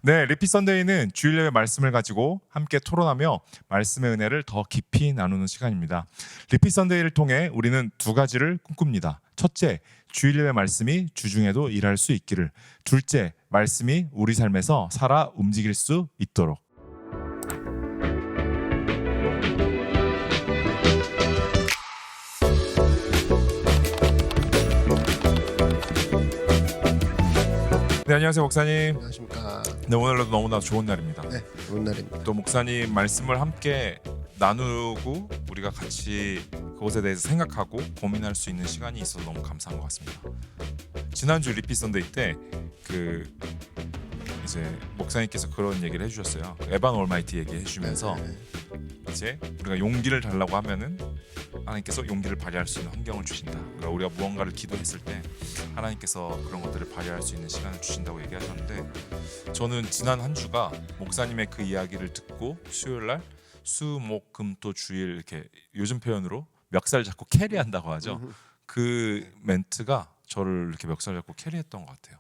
네, 리피 선데이는 주일 예배 말씀을 가지고 함께 토론하며 말씀의 은혜를 더 깊이 나누는 시간입니다. 리피 선데이를 통해 우리는 두 가지를 꿈꿉니다. 첫째, 주일 예배 말씀이 주중에도 일할 수 있기를. 둘째, 말씀이 우리 삶에서 살아 움직일 수 있도록. 네, 안녕하세요 목사님. 안녕하십니까. 네, 오늘도 너무나 좋은 날입니다. 네, 좋은 날입니다. 또 목사님 말씀을 함께 나누고 우리가 같이 그것에 대해서 생각하고 고민할 수 있는 시간이 있어서 너무 감사한 것 같습니다. 지난주 리피 선데이 때 이제 목사님께서 그런 얘기를 해주셨어요. 에반 올마이티 얘기해 주시면서 이제 우리가 용기를 달라고 하면은 하나님께서 용기를 발휘할 수 있는 환경을 주신다. 그러니까 우리가 무언가를 기도했을 때 하나님께서 그런 것들을 발휘할 수 있는 시간을 주신다고 얘기하셨는데, 저는 지난 한 주가 목사님의 그 이야기를 듣고 수요일날 수, 목, 금, 토, 주일 이렇게 요즘 표현으로 멱살 잡고 캐리한다고 하죠. 그 멘트가 저를 이렇게 멱살 잡고 캐리했던 것 같아요.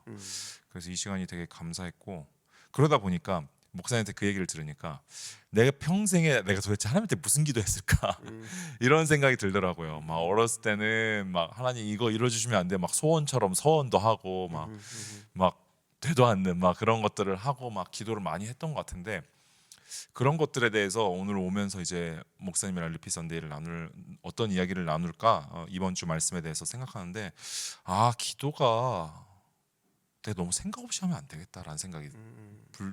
그래서 이 시간이 되게 감사했고, 그러다 보니까 목사님한테 그 얘기를 들으니까 내가 평생에 내가 도대체 하나님한테 무슨 기도했을까 이런 생각이 들더라고요. 막 어렸을 때는 막 하나님 이거 이뤄주시면 안 돼, 막 소원처럼 서원도 하고 막 되도 않는 막 그런 것들을 하고 막 기도를 많이 했던 것 같은데, 그런 것들에 대해서 오늘 오면서 이제 목사님이랑 리피 선데이를 어떤 이야기를 나눌까 이번 주 말씀에 대해서 생각하는데, 기도가 내가 너무 생각 없이 하면 안 되겠다라는 생각이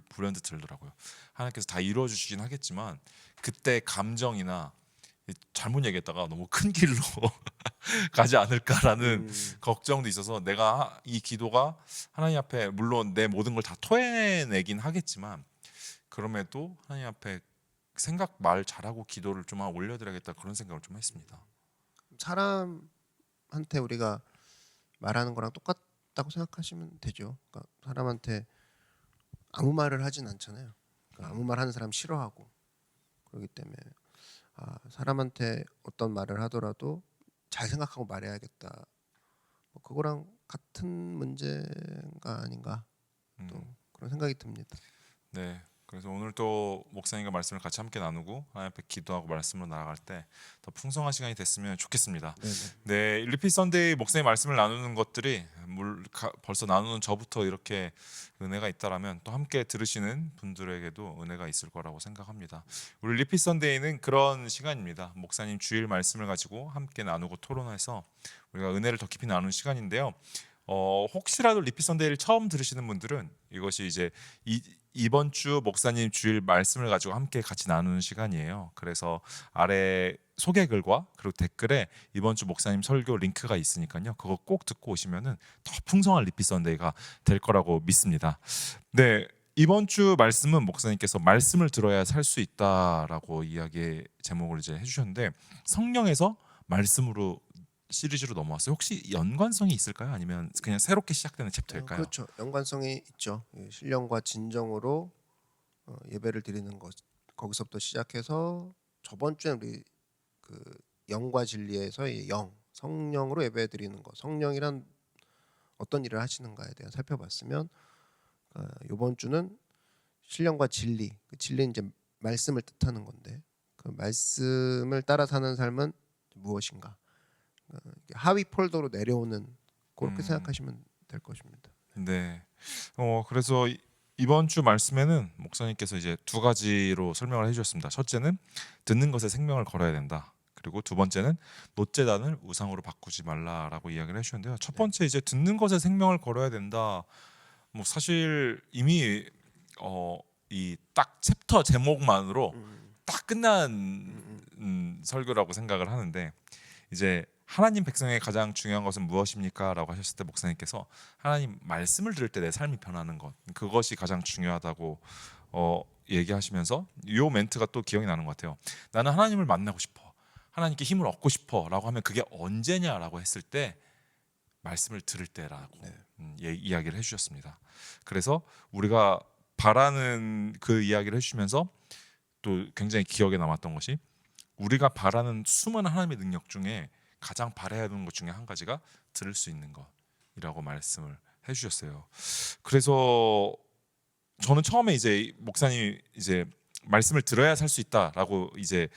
불현듯 들더라고요. 하나님께서 다 이루어 주시긴 하겠지만 그때 감정이나 잘못 얘기했다가 너무 큰 길로 가지 않을까라는 걱정도 있어서, 내가 이 기도가 하나님 앞에 물론 내 모든 걸 다 토해내긴 하겠지만 그럼에도 하나님 앞에 생각 말 잘하고 기도를 좀 올려드려야겠다, 그런 생각을 좀 했습니다. 사람한테 우리가 말하는 거랑 똑같다고 생각하시면 되죠. 그러니까 사람한테 아무 말을 하진 않잖아요. 그러니까 아무 말 하는 사람 싫어하고, 그렇기 때문에 사람한테 어떤 말을 하더라도 잘 생각하고 말해야겠다. 그거랑 같은 문제가 아닌가, 또 그런 생각이 듭니다. 네, 그래서 오늘 또 목사님과 말씀을 같이 함께 나누고 하나님 앞에 기도하고 말씀으로 나아갈 때 더 풍성한 시간이 됐으면 좋겠습니다. 네, 리피 선데이 목사님 말씀을 나누는 것들이 벌써 나누는 저부터 이렇게 은혜가 있다라면 또 함께 들으시는 분들에게도 은혜가 있을 거라고 생각합니다. 우리 리피 선데이는 그런 시간입니다. 목사님 주일 말씀을 가지고 함께 나누고 토론해서 우리가 은혜를 더 깊이 나누는 시간인데요. 혹시라도 리피 선데이를 처음 들으시는 분들은 이것이 이제 이번 주 목사님 주일 말씀을 가지고 함께 같이 나누는 시간이에요. 그래서 아래 소개글과 그리고 댓글에 이번 주 목사님 설교 링크가 있으니까요, 그거 꼭 듣고 오시면은 더 풍성한 리피 선데이가 될 거라고 믿습니다. 네, 이번 주 말씀은 목사님께서 말씀을 들어야 살 수 있다라고 이야기의 제목을 이제 해주셨는데, 성령에서 말씀으로 시리즈로 넘어왔어요. 혹시 연관성이 있을까요? 아니면 그냥 새롭게 시작되는 챕터일까요? 그렇죠. 연관성이 있죠. 신령과 진정으로 예배를 드리는 것, 거기서부터 시작해서 저번 주에 우리 그 영과 진리에서의 성령으로 예배 드리는 것, 성령이란 어떤 일을 하시는가에 대해 살펴봤으면, 이번 주는 신령과 진리, 그 진리는 이제 말씀을 뜻하는 건데, 그 말씀을 따라 사는 삶은 무엇인가, 하위 폴더로 내려오는, 그렇게 생각하시면 될 것입니다. 네. 그래서 이번 주 말씀에는 목사님께서 이제 두 가지로 설명을 해주셨습니다. 첫째는 듣는 것에 생명을 걸어야 된다. 그리고 두 번째는 놋재단을 우상으로 바꾸지 말라라고 이야기를 해주셨는데요. 첫 번째 이제 듣는 것에 생명을 걸어야 된다. 뭐 사실 이미 이 딱 챕터 제목만으로 딱 끝난 설교라고 생각을 하는데, 이제 하나님 백성의 가장 중요한 것은 무엇입니까? 라고 하셨을 때 목사님께서 하나님 말씀을 들을 때 내 삶이 변하는 것, 그것이 가장 중요하다고 얘기하시면서 이 멘트가 또 기억이 나는 것 같아요. 나는 하나님을 만나고 싶어, 하나님께 힘을 얻고 싶어 라고 하면 그게 언제냐라고 했을 때 말씀을 들을 때라고 이야기를 해주셨습니다. 그래서 우리가 바라는 그 이야기를 해주시면서 또 굉장히 기억에 남았던 것이, 우리가 바라는 수많은 하나님의 능력 중에 가장 바라야 하는 것 중에 한 가지가 들을 수 있는 것이라고 말씀을 해주셨어요. 그래서 저는 처음에 이제 목사님 이제 말씀을 들어야 살 수 있다라고 이제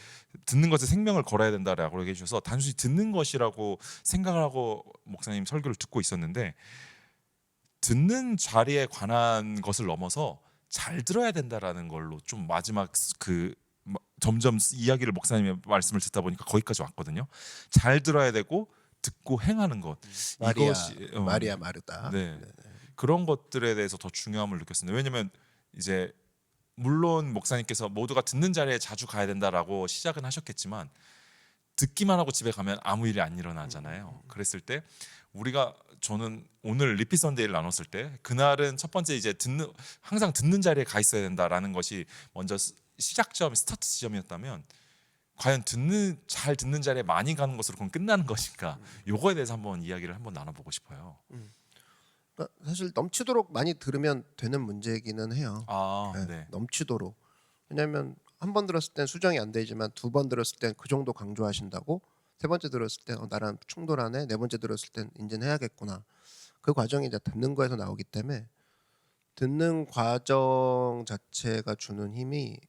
듣는 것에 생명을 걸어야 된다라고 얘기해 주셔서 단순히 듣는 것이라고 생각을 하고 목사님 설교를 듣고 있었는데 듣는 자리에 관한 것을 넘어서 잘 들어야 된다라는 걸로 좀 마지막 점점 이야기를 목사님의 말씀을 듣다 보니까 거기까지 왔거든요. 잘 들어야 되고 듣고 행하는 것 마리아 마르다. 네. 그런 것들에 대해서 더 중요함을 느꼈습니다. 왜냐면 이제 물론 목사님께서 모두가 듣는 자리에 자주 가야 된다라고 시작은 하셨겠지만 듣기만 하고 집에 가면 아무 일이 안 일어나잖아요. 그랬을 때 저는 오늘 리피 선데이를 나눴을 때 그날은 첫 번째 이제 항상 듣는 자리에 가 있어야 된다라는 것이 먼저 시작점, 스타트 지점이었다면 과연 잘 듣는 자리에 많이 가는 것으로 그건 끝나는 것인가? 요거에 대해서 한번 이야기를 한번 나눠보고 싶어요. 그러니까 사실 넘치도록 많이 들으면 되는 문제이기는 해요. 네. 넘치도록. 왜냐하면 한 번 들었을 땐 수정이 안 되지만 두 번 들었을 땐 그 정도 강조하신다고 세 번째 들었을 때 나랑 충돌하네. 네 번째 들었을 땐 이제는 해야겠구나. 그 과정이 이제 듣는 거에서 나오기 때문에 듣는 과정 자체가 주는 힘이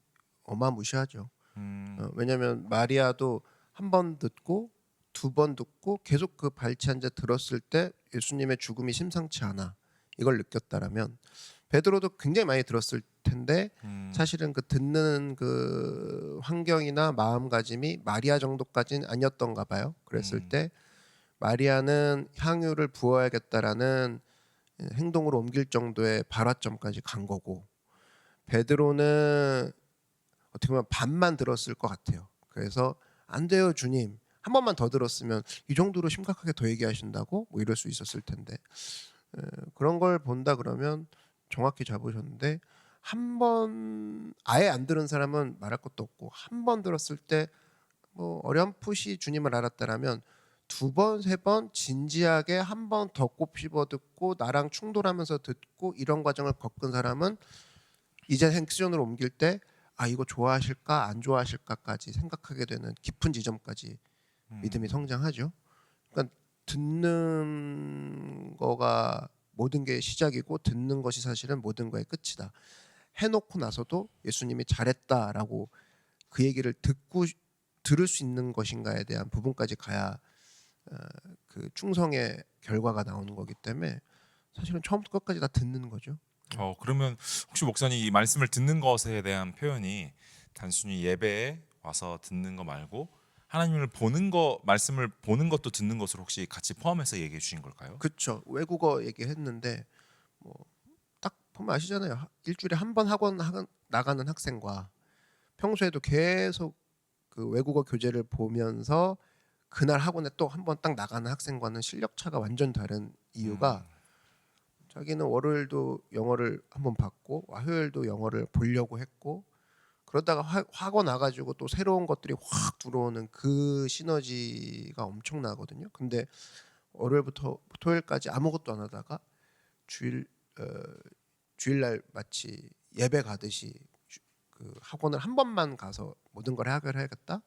어마무시하죠. 왜냐하면 마리아도 한 번 듣고 두 번 듣고 계속 그 발치 한 자 들었을 때 예수님의 죽음이 심상치 않아 이걸 느꼈다라면 베드로도 굉장히 많이 들었을 텐데 사실은 그 듣는 그 환경이나 마음가짐이 마리아 정도까지는 아니었던가 봐요. 그랬을 때 마리아는 향유를 부어야겠다라는 행동으로 옮길 정도의 발화점까지 간 거고 베드로는 어떻게 보면 반만 들었을 것 같아요. 그래서 안 돼요 주님 한 번만 더 들었으면 이 정도로 심각하게 더 얘기하신다고 뭐 이럴 수 있었을 텐데 그런 걸 본다 그러면 정확히 잡으셨는데 한 번 아예 안 들은 사람은 말할 것도 없고 한 번 들었을 때 뭐 어렴풋이 주님을 알았다라면 두 번, 세 번 진지하게 한 번 더 꼽씹어 듣고 나랑 충돌하면서 듣고 이런 과정을 겪은 사람은 이제 행시전으로 옮길 때 이거 좋아하실까 안 좋아하실까까지 생각하게 되는 깊은 지점까지 믿음이 성장하죠. 그러니까 듣는 거가 모든 게 시작이고 듣는 것이 사실은 모든 거의 끝이다. 해놓고 나서도 예수님이 잘했다라고 그 얘기를 들을 수 있는 것인가에 대한 부분까지 가야 그 충성의 결과가 나오는 거기 때문에 사실은 처음부터 끝까지 다 듣는 거죠. 그러면 혹시 목사님 이 말씀을 듣는 것에 대한 표현이 단순히 예배에 와서 듣는 거 말고 하나님을 보는 거, 말씀을 보는 것도 듣는 것으로 혹시 같이 포함해서 얘기해 주신 걸까요? 그렇죠. 외국어 얘기했는데 뭐 딱 보면 아시잖아요. 일주일에 한 번 학원 나가는 학생과 평소에도 계속 그 외국어 교재를 보면서 그날 학원에 또 한 번 딱 나가는 학생과는 실력 차가 완전 다른 이유가 자기는 월요일도 영어를 한번 봤고 화요일도 영어를 보려고 했고 그러다가 학원 와가지고 또 새로운 것들이 확 들어오는 그 시너지가 엄청나거든요. 근데 월요일부터 토요일까지 아무것도 안 하다가 주일날 마치 예배 가듯이 그 학원을 한 번만 가서 모든 걸 해결해야겠다.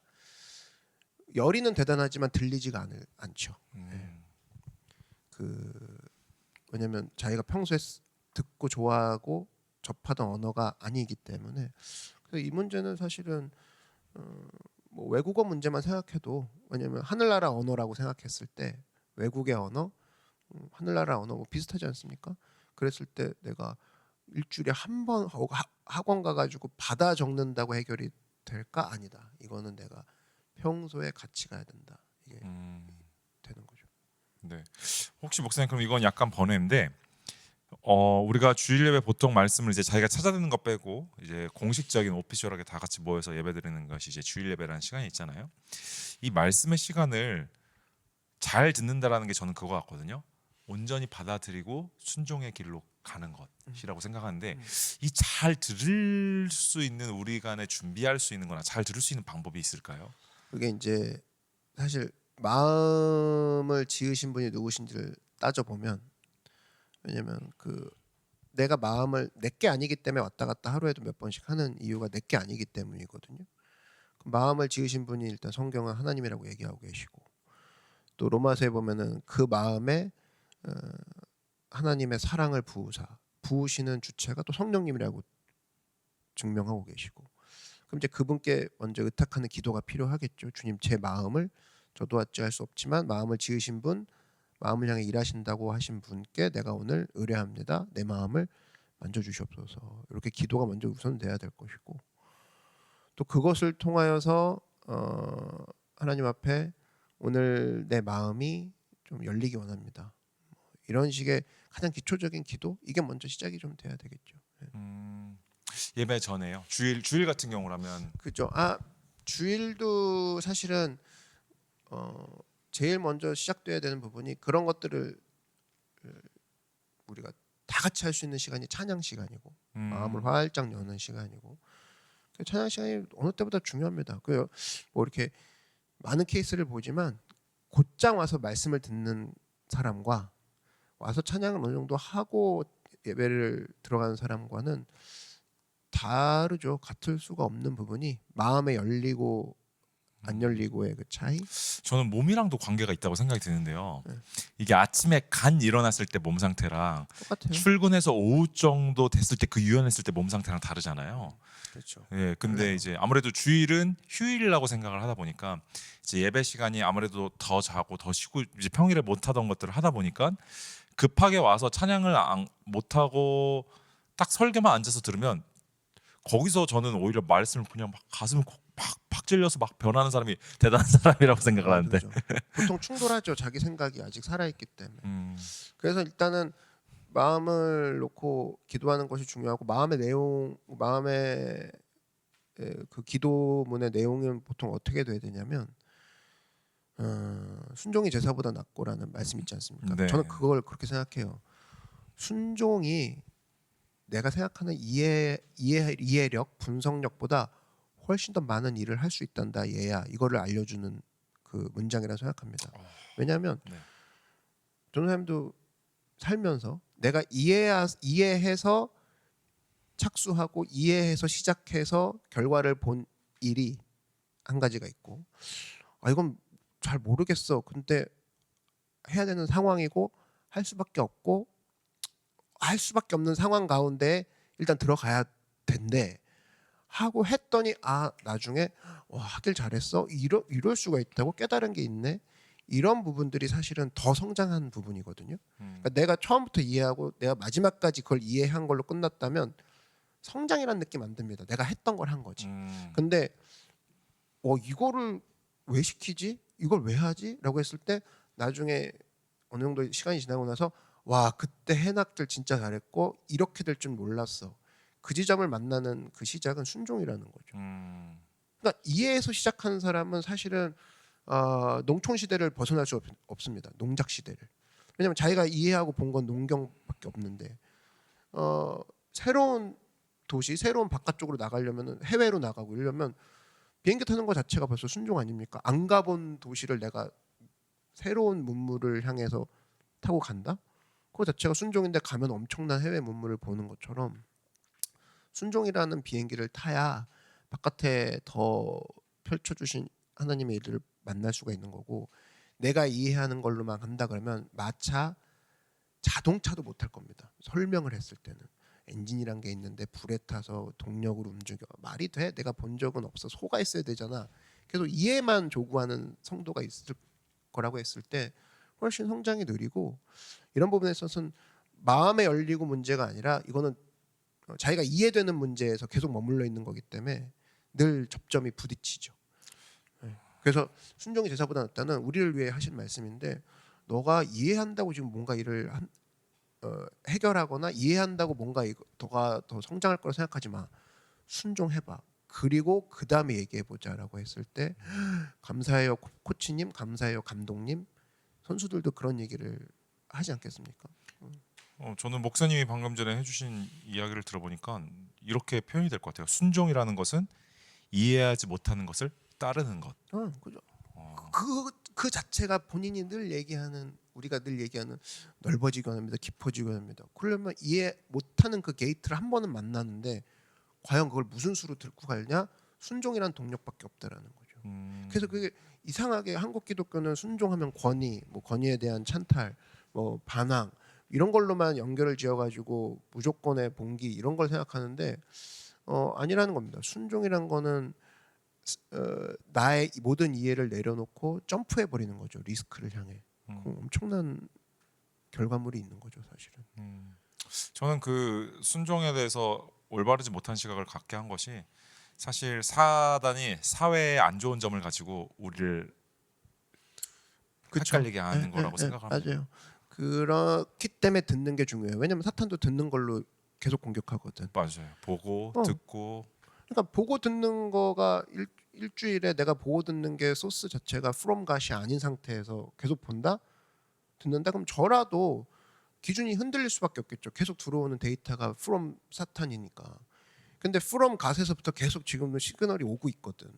열의는 대단하지만 들리지가 않죠. 왜냐하면 자기가 평소에 듣고 좋아하고 접하던 언어가 아니기 때문에 그래서 이 문제는 사실은 뭐 외국어 문제만 생각해도 왜냐하면 하늘나라 언어라고 생각했을 때 외국의 언어, 하늘나라 언어 뭐 비슷하지 않습니까? 그랬을 때 내가 일주일에 한 번 학원 가가지고 받아 적는다고 해결이 될까? 아니다. 이거는 내가 평소에 같이 가야 된다. 이게 되는 거죠. 네. 혹시 목사님 그럼 이건 약간 번외인데 우리가 주일 예배 보통 말씀을 이제 자기가 찾아 듣는 것 빼고 이제 공식적인 오피셜하게 다 같이 모여서 예배드리는 것이 이제 주일 예배라는 시간이 있잖아요. 이 말씀의 시간을 잘 듣는다라는 게 저는 그거 같거든요. 온전히 받아들이고 순종의 길로 가는 것이라고 생각하는데 이 잘 들을 수 있는 우리 간에 준비할 수 있는 거나 잘 들을 수 있는 방법이 있을까요? 그게 이제 사실 마음을 지으신 분이 누구신지를 따져보면 왜냐면 그 내가 마음을 내게 아니기 때문에 왔다 갔다 하루에도 몇 번씩 하는 이유가 내게 아니기 때문이거든요. 그 마음을 지으신 분이 일단 성경은 하나님이라고 얘기하고 계시고 또 로마서에 보면은 그 마음에 하나님의 사랑을 부으사 부으시는 주체가 또 성령님이라고 증명하고 계시고, 그럼 이제 그분께 먼저 의탁하는 기도가 필요하겠죠. 주님, 제 마음을 저도 어찌할 수 없지만 마음을 지으신 분, 마음을 향해 일하신다고 하신 분께 내가 오늘 의뢰합니다. 내 마음을 만져주시옵소서. 이렇게 기도가 먼저 우선돼야 될 것이고, 또 그것을 통하여서 하나님 앞에 오늘 내 마음이 좀 열리기 원합니다. 이런 식의 가장 기초적인 기도, 이게 먼저 시작이 좀 돼야 되겠죠. 예배 전에요. 주일 같은 경우라면 그죠? 주일도 사실은 제일 먼저 시작돼야 되는 부분이 그런 것들을 우리가 다 같이 할 수 있는 시간이 찬양 시간이고 마음을 활짝 여는 시간이고, 그 찬양 시간이 어느 때보다 중요합니다. 뭐 이렇게 많은 케이스를 보지만 곧장 와서 말씀을 듣는 사람과 와서 찬양을 어느 정도 하고 예배를 들어가는 사람과는 다르죠. 같을 수가 없는 부분이 마음에 열리고 안 열리고의 그 차이. 저는 몸이랑도 관계가 있다고 생각이 드는데요. 네. 이게 아침에 간 일어났을 때 몸 상태랑 똑같아요. 출근해서 오후 정도 됐을 때 그 유연했을 때 몸 상태랑 다르잖아요. 그렇죠. 예, 근데 달라요. 이제 아무래도 주일은 휴일이라고 생각을 하다 보니까 이제 예배 시간이 아무래도 더 자고 더 쉬고 이제 평일에 못 하던 것들을 하다 보니까 급하게 와서 찬양을 못 하고 딱 설교만 앉아서 들으면 거기서 저는 오히려 말씀을 그냥 막 가슴을 팍 찔려서 막 변하는 사람이 대단한 사람이라고 생각을 하는데. 그렇죠. 보통 충돌하죠. 자기 생각이 아직 살아있기 때문에. 음, 그래서 일단은 마음을 놓고 기도하는 것이 중요하고, 마음의 그 기도문의 내용은 보통 어떻게 돼야 되냐면 순종이 제사보다 낫고라는 말씀 있지 않습니까? 네. 저는 그걸 그렇게 생각해요. 순종이 내가 생각하는 이해력, 분석력보다 훨씬 더 많은 일을 할 수 있단다. 얘야, 이거를 알려주는 그 문장이라 생각합니다. 왜냐하면 네. 전도사님도 살면서 내가 이해해서 착수하고 이해해서 시작해서 결과를 본 일이 한 가지가 있고, 이건 잘 모르겠어. 근데 해야 되는 상황이고 할 수밖에 없고 할 수밖에 없는 상황 가운데 일단 들어가야 된대 하고 했더니 나중에 하길 잘했어. 이럴 수가 있다고 깨달은 게 있네. 이런 부분들이 사실은 더 성장한 부분이거든요. 그러니까 내가 처음부터 이해하고 내가 마지막까지 그걸 이해한 걸로 끝났다면 성장이라는 느낌 안 듭니다. 내가 했던 걸 한 거지. 근데 이거를 왜 시키지? 이걸 왜 하지? 라고 했을 때 나중에 어느 정도 시간이 지나고 나서 그때 해낙들 진짜 잘했고 이렇게 될 줄 몰랐어. 그 지점을 만나는 그 시작은 순종이라는 거죠. 그러니까 이해해서 시작하는 사람은 사실은 농촌 시대를 벗어날 수 없습니다. 농작 시대를. 왜냐하면 자기가 이해하고 본 건 농경밖에 없는데 새로운 도시, 새로운 바깥쪽으로 나가려면 해외로 나가고 이러려면 비행기 타는 것 자체가 벌써 순종 아닙니까? 안 가본 도시를 내가 새로운 문물을 향해서 타고 간다? 그거 자체가 순종인데 가면 엄청난 해외 문물을 보는 것처럼 순종이라는 비행기를 타야 바깥에 더 펼쳐주신 하나님의 일을 만날 수가 있는 거고, 내가 이해하는 걸로만 간다 그러면 마차, 자동차도 못할 겁니다. 설명을 했을 때는 엔진이란 게 있는데 불에 타서 동력으로 움직여 말이 돼? 내가 본 적은 없어. 소가 있어야 되잖아. 계속 이해만 조구하는 성도가 있을 거라고 했을 때 훨씬 성장이 느리고, 이런 부분에 있어서는 마음에 열리고 문제가 아니라 이거는 자기가 이해되는 문제에서 계속 머물러 있는 거기 때문에 늘 접점이 부딪히죠. 그래서 순종이 제사보다 낫다는 우리를 위해 하신 말씀인데, 너가 이해한다고 지금 뭔가 일을 해결하거나 이해한다고 뭔가 너가 더 성장할 거라 생각하지 마. 순종해봐. 그리고 그 다음에 얘기해보자라고 했을 때 감사해요 코치님, 감사해요 감독님, 선수들도 그런 얘기를 하지 않겠습니까? 저는 목사님이 방금 전에 해주신 이야기를 들어보니까 이렇게 표현이 될 것 같아요. 순종이라는 것은 이해하지 못하는 것을 따르는 것. 그죠. 그 자체가 본인이 늘 얘기하는, 우리가 늘 얘기하는 넓어지기 원합니다. 깊어지기 원합니다. 그러려면 이해 못하는 그 게이트를 한 번은 만났는데 과연 그걸 무슨 수로 들고 가냐? 순종이란 동력밖에 없다라는 거죠. 그래서 그게 이상하게 한국 기독교는 순종하면 권위, 뭐 권위에 대한 찬탈, 뭐 반항, 이런 걸로만 연결을 지어가지고 무조건의 봉기 이런 걸 생각하는데 아니라는 겁니다. 순종이란 거는 나의 모든 이해를 내려놓고 점프해 버리는 거죠. 리스크를 향해. 그럼 엄청난 결과물이 있는 거죠, 사실은. 저는 그 순종에 대해서 올바르지 못한 시각을 갖게 한 것이 사실 사단이 사회에 안 좋은 점을 가지고 우리를 그쵸? 헷갈리게 하는 거라고 생각합니다. 맞아요. 그렇기 때문에 듣는 게 중요해요. 왜냐면 사탄도 듣는 걸로 계속 공격하거든. 맞아요. 보고 어. 듣고 그러니까 보고 듣는 거가 일주일에 내가 보고 듣는 게 소스 자체가 from God이 아닌 상태에서 계속 본다? 듣는다? 그럼 저라도 기준이 흔들릴 수밖에 없겠죠. 계속 들어오는 데이터가 from 사탄이니까. 근데 from God에서부터 계속 지금도 시그널이 오고 있거든.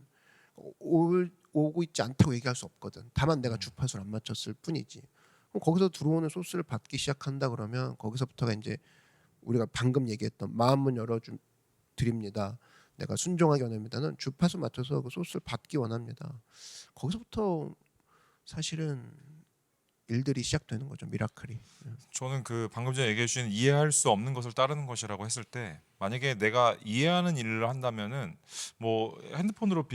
오고 있지 않다고 얘기할 수 없거든. 다만 내가 주파수를 안 맞췄을 뿐이지. 그럼 거기서 들어오는 소스를 받기 시작한다 그러면 거기서부터가 이제 우리가 방금 얘기했던 마음문 드립니다. 내가 순종하기 원합니다는 주파수 맞춰서 그 소스를 받기 원합니다. 거기서부터 사실은 일들이 시작되는 거죠. 미라클이. 저는 그 방금 전에 얘기해 주신 이해할 수 없는 것을 따르는 것이라고 했을 때 만약에 내가 이해하는 일을 한다면은 뭐 핸드폰으로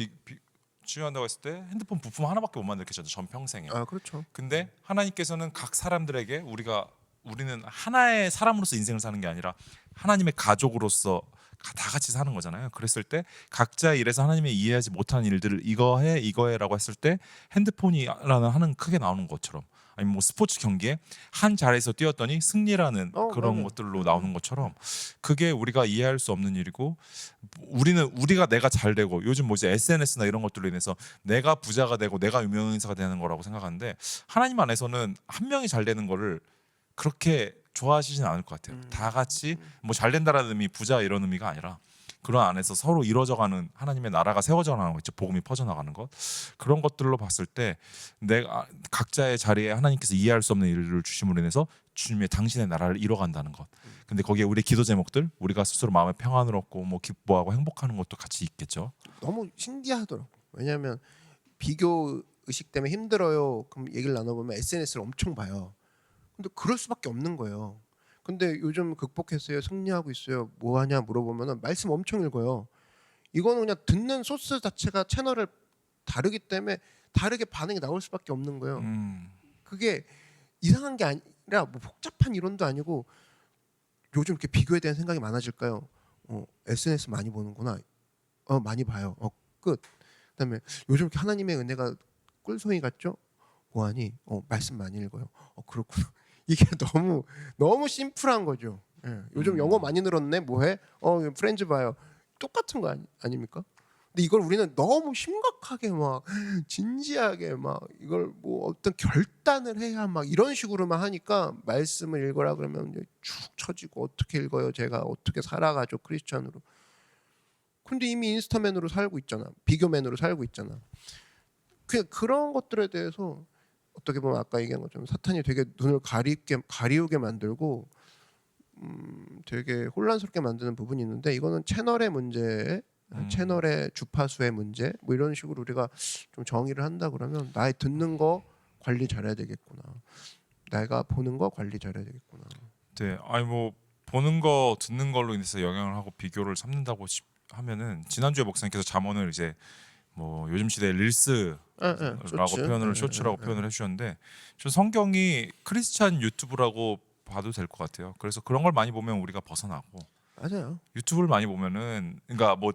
치유한다고 했을 때 핸드폰 부품 하나밖에 못 만들겠죠. 전 평생에. 아 그렇죠. 근데 하나님께서는 각 사람들에게 우리는 하나의 사람으로서 인생을 사는 게 아니라 하나님의 가족으로서 다 같이 사는 거잖아요. 그랬을 때 각자의 일에서 하나님의 이해하지 못하는 일들을 이거해라고 했을 때 핸드폰이라는 하는 크게 나오는 것처럼 아니면 뭐 스포츠 경기에 한 자리에서 뛰었더니 승리라는 그런 맞아요. 것들로 나오는 것처럼 그게 우리가 이해할 수 없는 일이고 우리가 내가 잘 되고 요즘 뭐지 SNS나 이런 것들로 인해서 내가 부자가 되고 내가 유명인사가 되는 거라고 생각하는데 하나님 안에서는 한 명이 잘 되는 거를 그렇게 좋아하시진 않을 것 같아요. 다 같이 뭐 잘 된다라는 의미, 부자 이런 의미가 아니라 그런 안에서 서로 이루어져가는 하나님의 나라가 세워져 나가는 거 있죠. 복음이 퍼져나가는 것. 그런 것들로 봤을 때 내가 각자의 자리에 하나님께서 이해할 수 없는 일을 주심으로 인해서 주님의 당신의 나라를 이뤄간다는 것. 근데 거기에 우리 기도 제목들, 우리가 스스로 마음의 평안을 얻고 뭐 기뻐하고 행복하는 것도 같이 있겠죠. 너무 신기하더라고. 왜냐하면 비교 의식 때문에 힘들어요. 그럼 얘기를 나눠보면 SNS를 엄청 봐요. 근데 그럴 수밖에 없는 거예요. 근데 요즘 극복했어요, 승리하고 있어요, 뭐 하냐 물어보면은 말씀 엄청 읽어요. 이거는 그냥 듣는 소스 자체가 채널을 다르기 때문에 다르게 반응이 나올 수밖에 없는 거예요. 그게 이상한 게 아니라 뭐 복잡한 이론도 아니고 요즘 이렇게 비교에 대한 생각이 많아질까요? SNS 많이 보는구나. 많이 봐요. 끝. 그다음에 요즘 이렇게 하나님의 은혜가 꿀송이 같죠? 뭐하니? 말씀 많이 읽어요. 그렇구나. 이게 너무 심플한 거죠. 예. 요즘 영어 많이 늘었네. 뭐해? 프렌즈 봐요. 똑같은 거 아닙니까? 근데 이걸 우리는 너무 심각하게 막 진지하게 막 이걸 뭐 어떤 결단을 해야 막 이런 식으로만 하니까 말씀을 읽어라 그러면 이제 축 처지고 어떻게 읽어요? 제가 어떻게 살아가죠 크리스천으로? 근데 이미 인스타맨으로 살고 있잖아. 비교맨으로 살고 있잖아. 그런 것들에 대해서 어떻게 보면 아까 얘기한 것처럼 사탄이 되게 눈을 가리우게 만들고 되게 혼란스럽게 만드는 부분이 있는데 이거는 채널의 문제, 채널의 주파수의 문제 뭐 이런 식으로 우리가 좀 정의를 한다 그러면 나의 듣는 거 관리 잘해야 되겠구나. 내가 보는 거 관리 잘해야 되겠구나. 네, 아니 뭐 보는 거 듣는 걸로 인해서 영향을 하고 비교를 삼는다고 하면은 지난주에 목사님께서 잠언을 이제 뭐 요즘 시대의 릴스라고 쇼츠라고 표현을 해주셨는데 저 성경이 크리스찬 유튜브라고 봐도 될 것 같아요. 그래서 그런 걸 많이 보면 우리가 벗어나고 맞아요. 유튜브를 많이 보면은 그러니까 뭐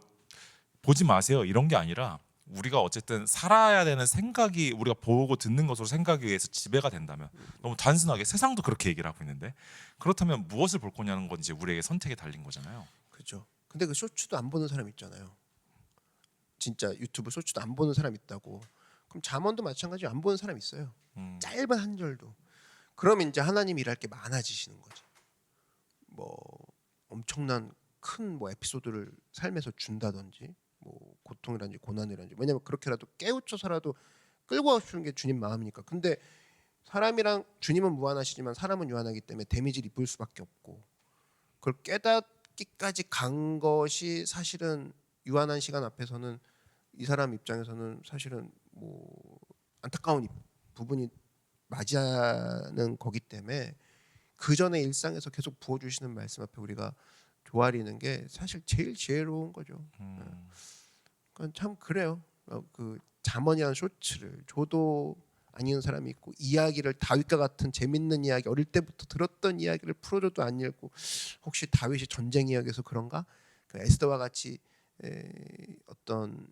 보지 마세요 이런 게 아니라 우리가 어쨌든 살아야 되는 생각이 우리가 보고 듣는 것으로 생각에 의해서 지배가 된다면 너무 단순하게 세상도 그렇게 얘기를 하고 있는데 그렇다면 무엇을 볼 거냐는 건지 우리에게 선택에 달린 거잖아요. 그죠. 근데 그 쇼츠도 안 보는 사람 있잖아요. 진짜 유튜브 쇼츠도 안 보는 사람 있다고. 그럼 잠언도 마찬가지로 안 보는 사람 있어요. 짧은 한 절도. 그럼 이제 하나님 일할 게 많아지시는 거지. 뭐 엄청난 큰 뭐 에피소드를 삶에서 준다든지 뭐 고통이라든지 고난이라든지 왜냐면 그렇게라도 깨우쳐서라도 끌고 가시는 게 주님 마음이니까. 근데 사람이랑 주님은 무한하시지만 사람은 유한하기 때문에 데미지를 입을 수밖에 없고 그걸 깨닫기까지 간 것이 사실은 유한한 시간 앞에서는 이 사람 입장에서는 사실은 뭐 안타까운 부분이 맞이하는 거기 때문에 그 전에 일상에서 계속 부어주시는 말씀 앞에 우리가 조아리는 게 사실 제일 지혜로운 거죠. 그러니까 참 그래요. 그 잠언이라는 쇼츠를 저도 아니는 사람이 있고 이야기를 다윗과 같은 재밌는 이야기 어릴 때부터 들었던 이야기를 풀어줘도 안 읽고 혹시 다윗이 전쟁 이야기에서 그런가? 그 에스더와 같이 어떤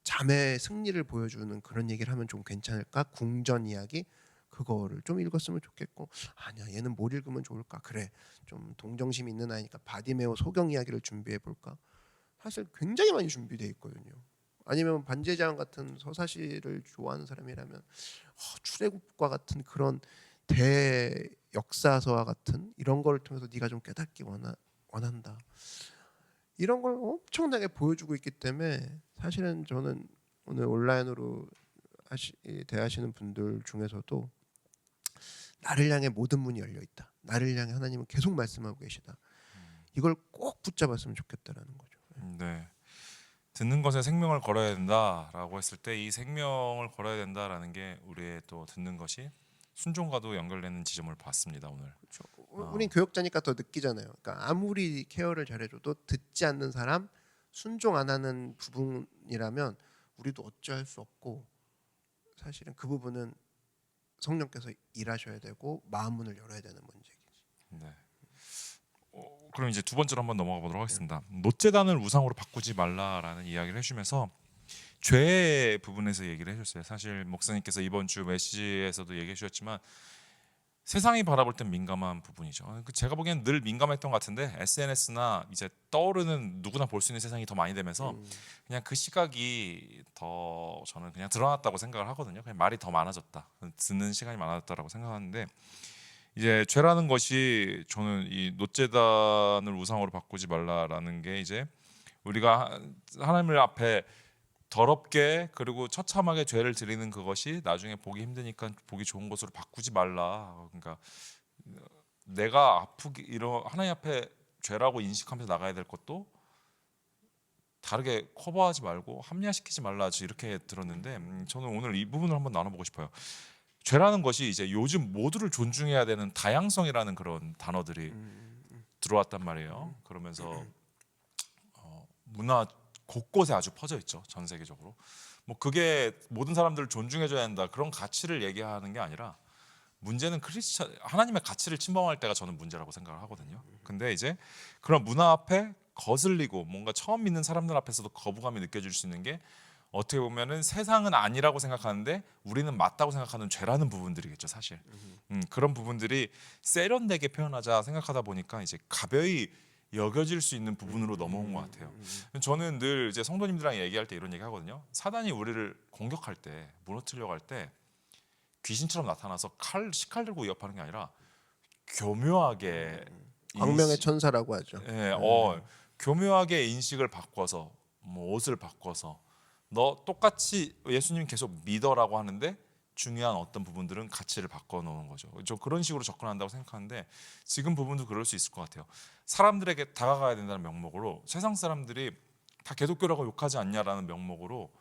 자매의 승리를 보여주는 그런 얘기를 하면 좀 괜찮을까? 궁전 이야기 그거를 좀 읽었으면 좋겠고 아니야 얘는 뭘 읽으면 좋을까? 그래 좀 동정심 있는 아이니까 바디메오 소경 이야기를 준비해 볼까? 사실 굉장히 많이 준비되어 있거든요. 아니면 반지의 제왕 같은 서사시를 좋아하는 사람이라면 출애굽과 같은 그런 대역사서와 같은 이런 걸 통해서 네가 좀 깨닫기 원한다. 이런 걸 엄청나게 보여주고 있기 때문에 사실은 저는 오늘 온라인으로 대하시는 분들 중에서도 나를 향해 모든 문이 열려 있다. 나를 향해 하나님은 계속 말씀하고 계시다. 이걸 꼭 붙잡았으면 좋겠다라는 거죠. 네. 듣는 것에 생명을 걸어야 된다라고 했을 때 이 생명을 걸어야 된다라는 게 우리의 또 듣는 것이 순종과도 연결되는 지점을 봤습니다 오늘. 그렇죠. 우린 교역자니까 더 느끼잖아요. 그러니까 아무리 케어를 잘해줘도 듣지 않는 사람, 순종 안 하는 부분이라면 우리도 어찌할 수 없고 사실은 그 부분은 성령께서 일하셔야 되고 마음 문을 열어야 되는 문제이지. 네. 그럼 이제 두 번째로 한번 넘어가 보도록 하겠습니다. 놋제단을 우상으로 바꾸지 말라라는 이야기를 해주면서 죄 부분에서 얘기를 해줬어요. 사실 목사님께서 이번 주 메시지에서도 얘기해 주셨지만 세상이 바라볼 땐 민감한 부분이죠. 제가 보기엔 늘 민감했던 것 같은데 SNS나 이제 떠오르는 누구나 볼 수 있는 세상이 더 많이 되면서 그냥 그 시각이 더 저는 그냥 드러났다고 생각을 하거든요. 그냥 말이 더 많아졌다, 듣는 시간이 많아졌다라고 생각하는데 이제 죄라는 것이 저는 이 놋제단을 우상으로 바꾸지 말라라는 게 이제 우리가 하나님 앞에 더럽게 그리고 처참하게 죄를 드리는 그것이 나중에 보기 힘드니까 보기 좋은 것으로 바꾸지 말라. 그러니까 내가 아프기 이런 하나님 앞에 죄라고 인식하면서 나가야 될 것도 다르게 커버하지 말고 합리화시키지 말라. 이렇게 들었는데 저는 오늘 이 부분을 한번 나눠보고 싶어요. 죄라는 것이 이제 요즘 모두를 존중해야 되는 다양성이라는 그런 단어들이 들어왔단 말이에요. 그러면서 문화 곳곳에 아주 퍼져 있죠. 전 세계적으로. 뭐 그게 모든 사람들을 존중해줘야 한다 그런 가치를 얘기하는 게 아니라 문제는 하나님의 가치를 침범할 때가 저는 문제라고 생각을 하거든요. 근데 이제 그런 문화 앞에 거슬리고 뭔가 처음 믿는 사람들 앞에서도 거부감이 느껴질 수 있는 게 어떻게 보면은 세상은 아니라고 생각하는데 우리는 맞다고 생각하는 죄라는 부분들이겠죠, 사실. 그런 부분들이 세련되게 표현하자 생각하다 보니까 이제 가벼이 여겨질 수 있는 부분으로 넘어온 것 같아요. 저는 늘 이제 성도님들이랑 얘기할 때 이런 얘기 하거든요. 사단이 우리를 공격할 때, 무너뜨리려고 할 때 귀신처럼 나타나서 식칼 들고 위협하는 게 아니라 교묘하게 광명의 천사라고 하죠. 교묘하게 인식을 바꿔서 뭐 옷을 바꿔서 너 똑같이 예수님 계속 믿어라고 하는데 중요한 어떤 부분들은 가치를 바꿔놓은 거죠. 저 그런 식으로 접근한다고 생각하는데 지금 부분도 그럴 수 있을 것 같아요. 사람들에게 다가가야 된다는 명목으로 세상 사람들이 다 기독교라고 욕하지 않냐라는 명목으로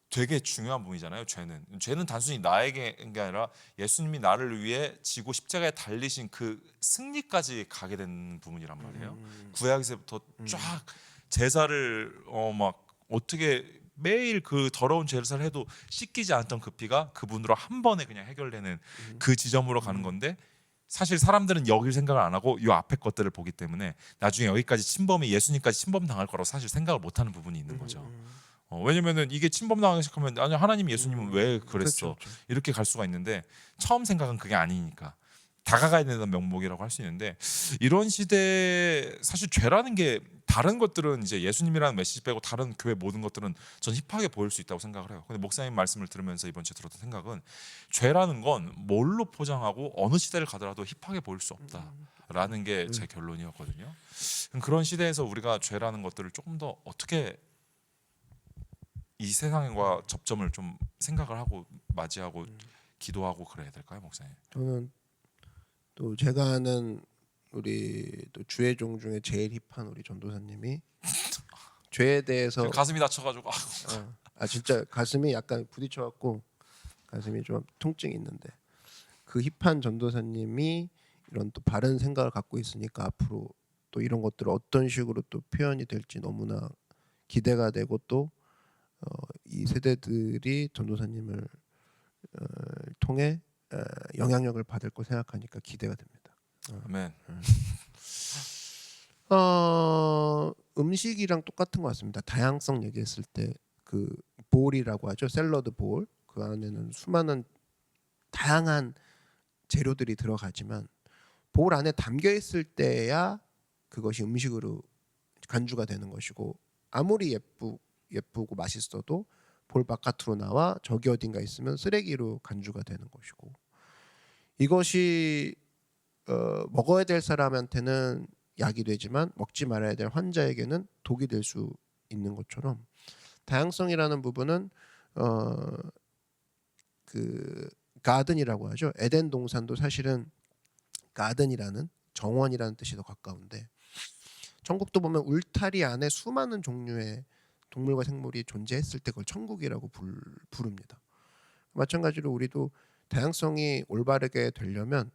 되게 중요한 부분이잖아요. 죄는 단순히 나에게 게 아니라 예수님이 나를 위해 지고 십자가에 달리신 그 승리까지 가게 되는 부분이란 말이에요. 구약에서부터 쫙 제사를 막 어떻게 매일 그 더러운 제사를 해도 씻기지 않던 그 피가 그분으로 한 번에 그냥 해결되는 그 지점으로 가는 건데 사실 사람들은 여길 생각을 안 하고 이 앞에 것들을 보기 때문에 나중에 여기까지 침범이 예수님까지 침범당할 거라고 사실 생각을 못하는 부분이 있는 거죠. 왜냐면은 이게 침범당하기 시작하면 아니 하나님 예수님은 왜 그랬어? 그렇죠. 이렇게 갈 수가 있는데 처음 생각은 그게 아니니까 다가가야 되는 명목이라고 할 수 있는데 이런 시대에 사실 죄라는 게 다른 것들은 이제 예수님이라는 메시지 빼고 다른 교회 모든 것들은 전 힙하게 보일 수 있다고 생각을 해요. 근데 목사님 말씀을 들으면서 이번 주에 들었던 생각은 죄라는 건 뭘로 포장하고 어느 시대를 가더라도 힙하게 보일 수 없다라는 게 제 결론이었거든요. 그런 시대에서 우리가 죄라는 것들을 조금 더 어떻게 이 세상과 접점을 좀 생각을 하고 맞이하고 기도하고 그래야 될까요, 목사님? 저는 또 제가 아는 우리 또 주의 종 중에 제일 힙한 우리 전도사님이 죄에 대해서 가슴이 다쳐가지고 진짜 가슴이 약간 부딪혀갖고 가슴이 좀 통증이 있는데 그 힙한 전도사님이 이런 또 바른 생각을 갖고 있으니까 앞으로 또 이런 것들을 어떤 식으로 또 표현이 될지 너무나 기대가 되고 또 이 세대들이 전도사님을 통해 영향력을 받을 거 생각하니까 기대가 됩니다. 아멘. 음식이랑 똑같은 것 같습니다. 다양성 얘기했을 때 그 볼이라고 하죠. 샐러드 볼. 그 안에는 수많은 다양한 재료들이 들어가지만 볼 안에 담겨 있을 때야 그것이 음식으로 간주가 되는 것이고 아무리 예쁘고 맛있어도 볼 바깥으로 나와 저기 어딘가 있으면 쓰레기로 간주가 되는 것이고 이것이 먹어야 될 사람한테는 약이 되지만 먹지 말아야 될 환자에게는 독이 될 수 있는 것처럼 다양성이라는 부분은 그 가든이라고 하죠. 에덴 동산도 사실은 가든이라는 정원이라는 뜻이 더 가까운데 천국도 보면 울타리 안에 수많은 종류의 동물과 생물이 존재했을 때 그걸 천국이라고 부릅니다. 마찬가지로 우리도 다양성이 올바르게 되려면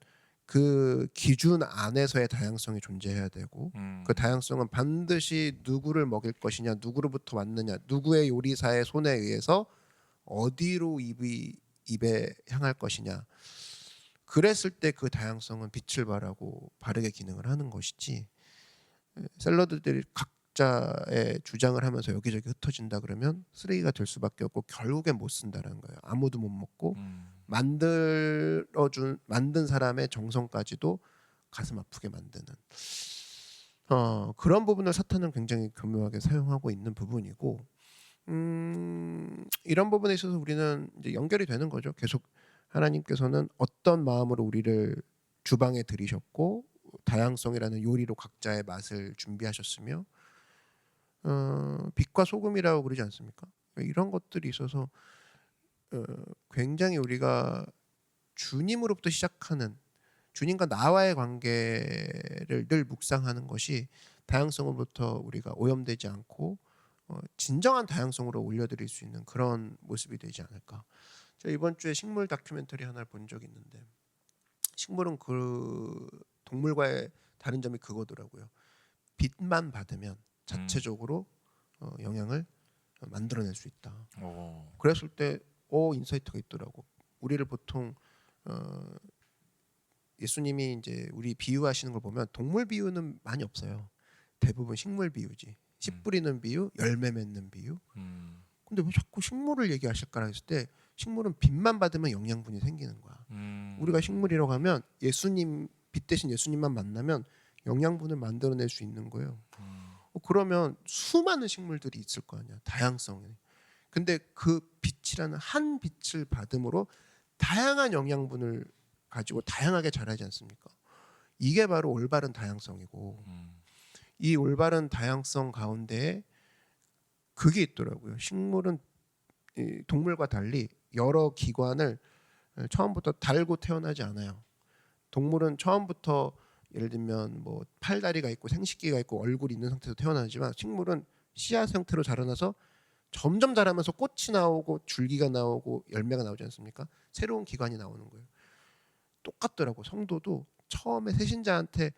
그 기준 안에서의 다양성이 존재해야 되고 그 다양성은 반드시 누구를 먹일 것이냐, 누구로부터 왔느냐, 누구의 요리사의 손에 의해서 어디로 입에 향할 것이냐. 그랬을 때 그 다양성은 빛을 발하고 바르게 기능을 하는 것이지 샐러드들이 각자의 주장을 하면서 여기저기 흩어진다 그러면 쓰레기가 될 수밖에 없고 결국엔 못 쓴다는 거예요. 아무도 못 먹고 만든 사람의 정성까지도 가슴 아프게 만드는 그런 부분을 사탄은 굉장히 교묘하게 사용하고 있는 부분이고 이런 부분에 있어서 우리는 이제 연결이 되는 거죠. 계속 하나님께서는 어떤 마음으로 우리를 주방에 들이셨고 다양성이라는 요리로 각자의 맛을 준비하셨으며 빛과 소금이라고 그러지 않습니까? 이런 것들이 있어서 굉장히 우리가 주님으로부터 시작하는 주님과 나와의 관계를 늘 묵상하는 것이 다양성으로부터 우리가 오염되지 않고 진정한 다양성으로 올려드릴 수 있는 그런 모습이 되지 않을까. 제가 이번 주에 식물 다큐멘터리 하나를 본 적이 있는데 식물은 그 동물과의 다른 점이 그거더라고요. 빛만 받으면 자체적으로 영향을 만들어낼 수 있다. 그랬을 때 인사이트가 있더라고. 우리를 보통 예수님이 이제 우리 비유하시는 걸 보면 동물 비유는 많이 없어요. 대부분 식물 비유지. 씨 뿌리는 비유, 열매 맺는 비유. 근데 왜 자꾸 식물을 얘기하실까 했을 때 식물은 빛만 받으면 영양분이 생기는 거야. 우리가 식물이라고 하면 예수님 빛 대신 예수님만 만나면 영양분을 만들어낼 수 있는 거예요. 그러면 수많은 식물들이 있을 거 아니야. 다양성이. 근데 그 빛이라는 한 빛을 받음으로 다양한 영양분을 가지고 다양하게 자라지 않습니까? 이게 바로 올바른 다양성이고 이 올바른 다양성 가운데에 그게 있더라고요. 식물은 동물과 달리 여러 기관을 처음부터 달고 태어나지 않아요. 동물은 처음부터 예를 들면 뭐 팔다리가 있고 생식기가 있고 얼굴이 있는 상태에서 태어나지만 식물은 씨앗 형태로 자라나서 점점 자라면서 꽃이 나오고 줄기가 나오고 열매가 나오지 않습니까? 새로운 기관이 나오는 거예요. 똑같더라고. 성도도 처음에 새신자한테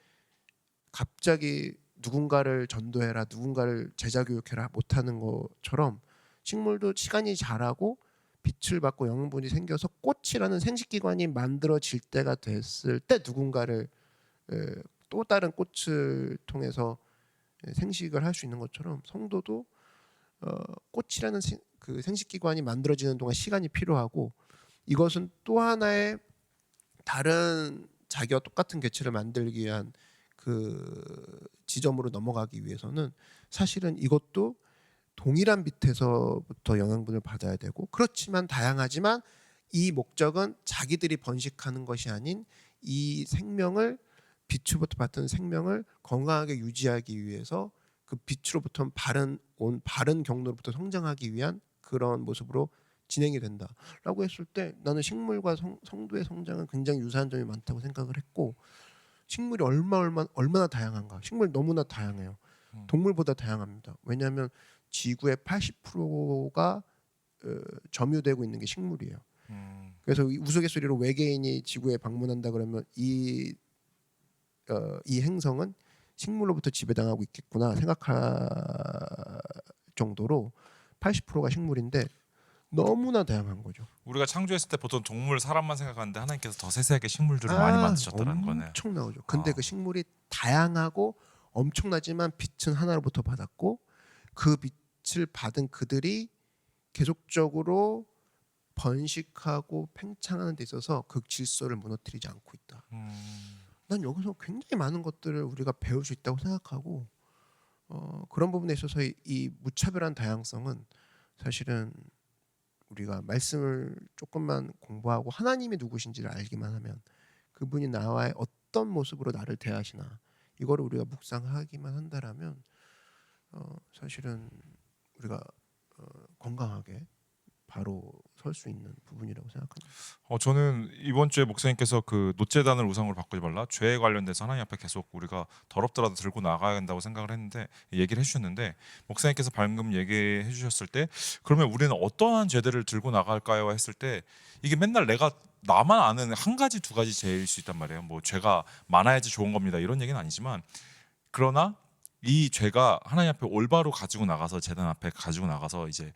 갑자기 누군가를 전도해라, 누군가를 제자교육해라 못하는 것처럼 식물도 시간이 자라고 빛을 받고 영양분이 생겨서 꽃이라는 생식기관이 만들어질 때가 됐을 때 누군가를 또 다른 꽃을 통해서 생식을 할 수 있는 것처럼 성도도 꽃이라는 그 생식기관이 만들어지는 동안 시간이 필요하고 이것은 또 하나의 다른 자기와 똑같은 개체를 만들기 위한 그 지점으로 넘어가기 위해서는 사실은 이것도 동일한 빛에서부터 영양분을 받아야 되고 그렇지만 다양하지만 이 목적은 자기들이 번식하는 것이 아닌 이 생명을 빛으로부터 받은 생명을 건강하게 유지하기 위해서 그 빛으로부터 바른 경로로부터 성장하기 위한 그런 모습으로 진행이 된다라고 했을 때 나는 식물과 성도의 성장은 굉장히 유사한 점이 많다고 생각을 했고 식물이 얼마나 다양한가. 식물 너무나 다양해요. 동물보다 다양합니다. 왜냐하면 지구의 80%가 점유되고 있는 게 식물이에요. 그래서 이 우스갯소리로 외계인이 지구에 방문한다 그러면 이 이 행성은 식물로부터 지배당하고 있겠구나 생각할 정도로 80%가 식물인데 너무나 다양한 거죠. 우리가 창조했을 때 보통 동물, 사람만 생각하는데 하나님께서 더 세세하게 식물들을 많이 만드셨다는 거네. 엄청 나오죠. 근데 어. 그 식물이 다양하고 엄청나지만 빛은 하나로부터 받았고 그 빛을 받은 그들이 계속적으로 번식하고 팽창하는 데 있어서 그 질서를 무너뜨리지 않고 있다. 난 여기서 굉장히 많은 것들을 우리가 배울 수 있다고 생각하고 그런 부분에 있어서 이 무차별한 다양성은 사실은 우리가 말씀을 조금만 공부하고 하나님이 누구신지를 알기만 하면 그분이 나와의 어떤 모습으로 나를 대하시나 이거를 우리가 묵상하기만 한다라면 사실은 우리가 건강하게 바로 설 수 있는 부분이라고 생각합니다. 저는 이번 주에 목사님께서 그 노제단을 우상으로 바꾸지 말라, 죄에 관련돼서 하나님 앞에 계속 우리가 더럽더라도 들고 나가야 된다고 생각을 했는데 얘기를 해주셨는데, 목사님께서 방금 얘기해 주셨을 때 그러면 우리는 어떠한 죄들을 들고 나갈까요 했을 때 이게 맨날 내가 나만 아는 한 가지 두 가지 죄일 수 있단 말이에요. 뭐 죄가 많아야지 좋은 겁니다 이런 얘기는 아니지만, 그러나 이 죄가 하나님 앞에 올바로 가지고 나가서 제단 앞에 가지고 나가서 이제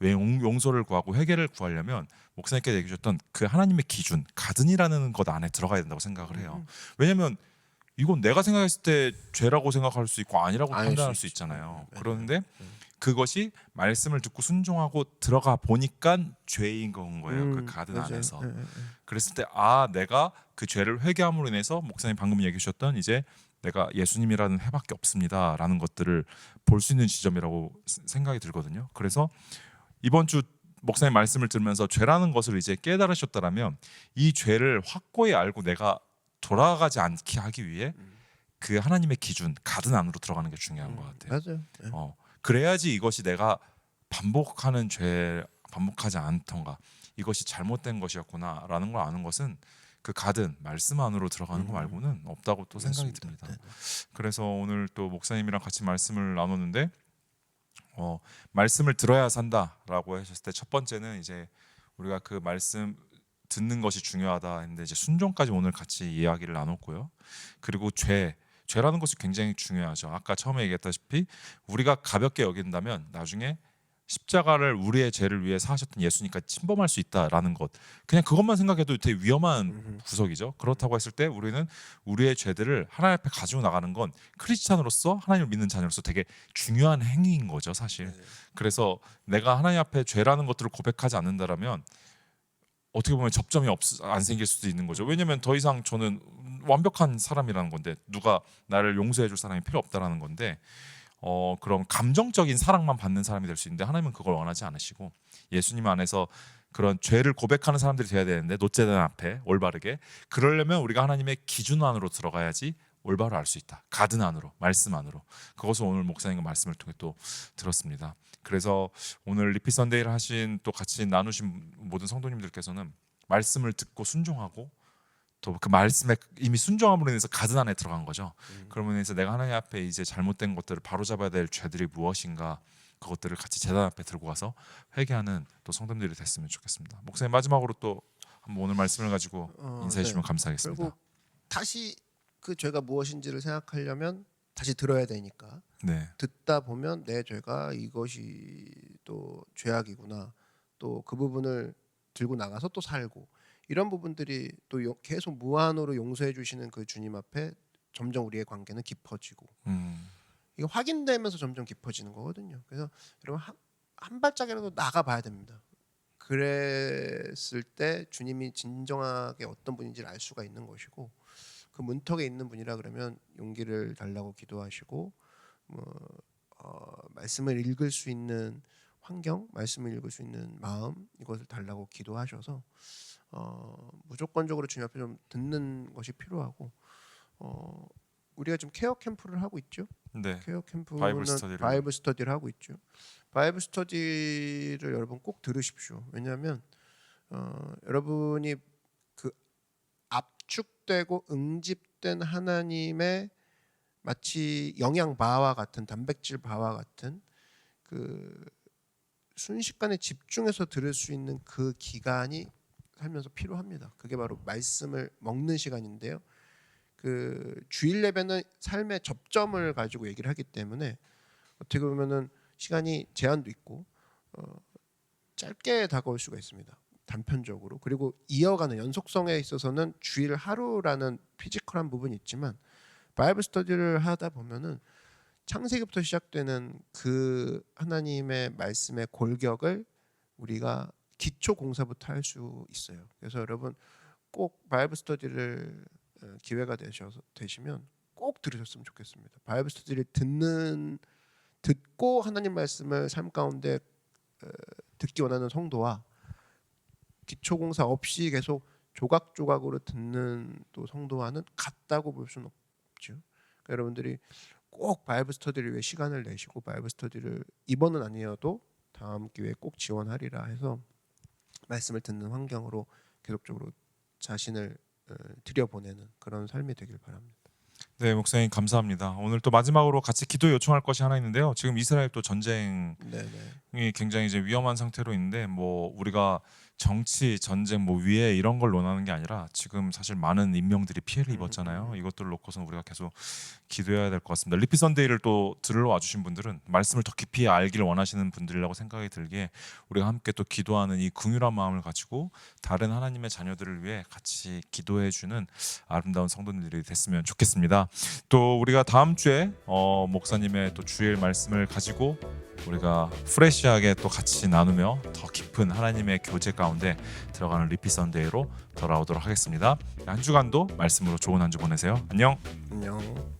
용서를 구하고 회개를 구하려면 목사님께서 얘기해 주셨던 그 하나님의 기준, 가든이라는 것 안에 들어가야 된다고 생각을 해요. 왜냐하면 이건 내가 생각했을 때 죄라고 생각할 수 있고 아니라고 판단할 수 있잖아요. 그런데 그것이 말씀을 듣고 순종하고 들어가 보니까 죄인 건 거예요. 그 가든 맞아요. 안에서. 예, 예, 예. 그랬을 때 내가 그 죄를 회개함으로 인해서 목사님 방금 얘기해 주셨던 이제 내가 예수님이라는 해밖에 없습니다라는 것들을 볼 수 있는 지점이라고 생각이 들거든요. 그래서 이번 주 목사님 말씀을 들으면서 죄라는 것을 이제 깨달으셨다라면 이 죄를 확고히 알고 내가 돌아가지 않게 하기 위해 그 하나님의 기준, 가든 안으로 들어가는 게 중요한 것 같아요. 맞아요. 예. 그래야지 이것이 내가 반복하는 죄, 반복하지 않던가 이것이 잘못된 것이었구나라는 걸 아는 것은 그 가든 말씀 안으로 들어가는 거 말고는 없다고 또 생각이 맞습니다. 듭니다. 네. 그래서 오늘 또 목사님이랑 같이 말씀을 나눴는데 말씀을 들어야 산다라고 하셨을 때 첫 번째는 이제 우리가 그 말씀 듣는 것이 중요하다 했는데 이제 순종까지 오늘 같이 이야기를 나눴고요. 그리고 죄라는 것이 굉장히 중요하죠. 아까 처음에 얘기했다시피 우리가 가볍게 여긴다면 나중에 십자가를 우리의 죄를 위해 사하셨던 예수니까 침범할 수 있다라는 것, 그냥 그것만 생각해도 되게 위험한 구석이죠. 그렇다고 했을 때 우리는 우리의 죄들을 하나님 앞에 가지고 나가는 건 크리스찬으로서, 하나님을 믿는 자녀로서 되게 중요한 행위인 거죠, 사실. 그래서 내가 하나님 앞에 죄라는 것들을 고백하지 않는다라면 어떻게 보면 접점이 안 생길 수도 있는 거죠. 왜냐면 더 이상 저는 완벽한 사람이라는 건데, 누가 나를 용서해 줄 사람이 필요 없다라는 건데, 그런 감정적인 사랑만 받는 사람이 될 수 있는데 하나님은 그걸 원하지 않으시고 예수님 안에서 그런 죄를 고백하는 사람들이 돼야 되는데, 노제단 앞에 올바르게 그러려면 우리가 하나님의 기준 안으로 들어가야지 올바로 알 수 있다. 가든 안으로, 말씀 안으로. 그것을 오늘 목사님과 말씀을 통해 또 들었습니다. 그래서 오늘 리피 선데이를 하신 또 같이 나누신 모든 성도님들께서는 말씀을 듣고 순종하고 또 그 말씀에 이미 순종함으로 인해서 가든 안에 들어간 거죠. 그러면 인해서 내가 하나님 앞에 이제 잘못된 것들을 바로잡아야 될 죄들이 무엇인가, 그것들을 같이 제단 앞에 들고 가서 회개하는 또 성도들이 됐으면 좋겠습니다. 목사님 마지막으로 또 한번 오늘 말씀을 가지고 인사해 주시면 감사하겠습니다. 결국 다시 그 죄가 무엇인지를 생각하려면 다시 들어야 되니까 네, 듣다 보면 내 죄가 이것이 또 죄악이구나, 또 그 부분을 들고 나가서 또 살고, 이런 부분들이 또 계속 무한으로 용서해 주시는 그 주님 앞에 점점 우리의 관계는 깊어지고 이게 확인되면서 점점 깊어지는 거거든요. 그래서 여러분 한 발짝이라도 나가 봐야 됩니다. 그랬을 때 주님이 진정하게 어떤 분인지를 알 수가 있는 것이고, 그 문턱에 있는 분이라 그러면 용기를 달라고 기도하시고 말씀을 읽을 수 있는 환경, 말씀을 읽을 수 있는 마음, 이것을 달라고 기도하셔서 무조건적으로 주님 앞에 좀 듣는 것이 필요하고, 우리가 좀 케어 캠프를 하고 있죠. 네, 케어 캠프는 바이블 스터디를 하고 있죠. 바이블 스터디를 여러분 꼭 들으십시오. 왜냐하면 여러분이 그 압축되고 응집된 하나님의 마치 영양바와 같은, 단백질 바와 같은 그 순식간에 집중해서 들을 수 있는 그 기간이 살면서 필요합니다. 그게 바로 말씀을 먹는 시간인데요. 그 주일 예배는 삶의 접점을 가지고 얘기를 하기 때문에 어떻게 보면은 시간이 제한도 있고 짧게 다가올 수가 있습니다. 단편적으로. 그리고 이어가는 연속성에 있어서는 주일 하루라는 피지컬한 부분이 있지만 바이블 스터디를 하다 보면은 창세기부터 시작되는 그 하나님의 말씀의 골격을 우리가 기초 공사부터 할 수 있어요. 그래서 여러분 꼭 바이블 스터디를 기회가 되시면 꼭 들으셨으면 좋겠습니다. 바이블 스터디를 듣고 하나님 말씀을 삶 가운데 듣기 원하는 성도와 기초 공사 없이 계속 조각조각으로 듣는 또 성도와는 같다고 볼 수는 없죠. 그러니까 여러분들이 꼭 바이블 스터디를 위해 시간을 내시고 바이블 스터디를 이번은 아니어도 다음 기회에 꼭 지원하리라 해서 말씀을 듣는 환경으로 계속적으로 자신을 들여보내는 그런 삶이 되길 바랍니다. 네, 목사님 감사합니다. 오늘 또 마지막으로 같이 기도 요청할 것이 하나 있는데요. 지금 이스라엘 또 전쟁이 네네. 굉장히 이제 위험한 상태로 있는데 뭐 우리가 정치, 전쟁, 뭐 위해 이런 걸 논하는 게 아니라 지금 사실 많은 인명들이 피해를 입었잖아요. 이것들을 놓고서는 우리가 계속 기도해야 될 것 같습니다. 리피 선데이를 또 들으러 와주신 분들은 말씀을 더 깊이 알기를 원하시는 분들이라고 생각이 들기에 우리가 함께 또 기도하는 이 긍휼한 마음을 가지고 다른 하나님의 자녀들을 위해 같이 기도해주는 아름다운 성도님들이 됐으면 좋겠습니다. 또 우리가 다음 주에 목사님의 또 주일 말씀을 가지고 우리가 프레시하게 또 같이 나누며 더 깊은 하나님의 교제 가운데 들어가는 리피 선데이로 돌아오도록 하겠습니다. 한 주간도 말씀으로 좋은 한 주 보내세요. 안녕. 안녕.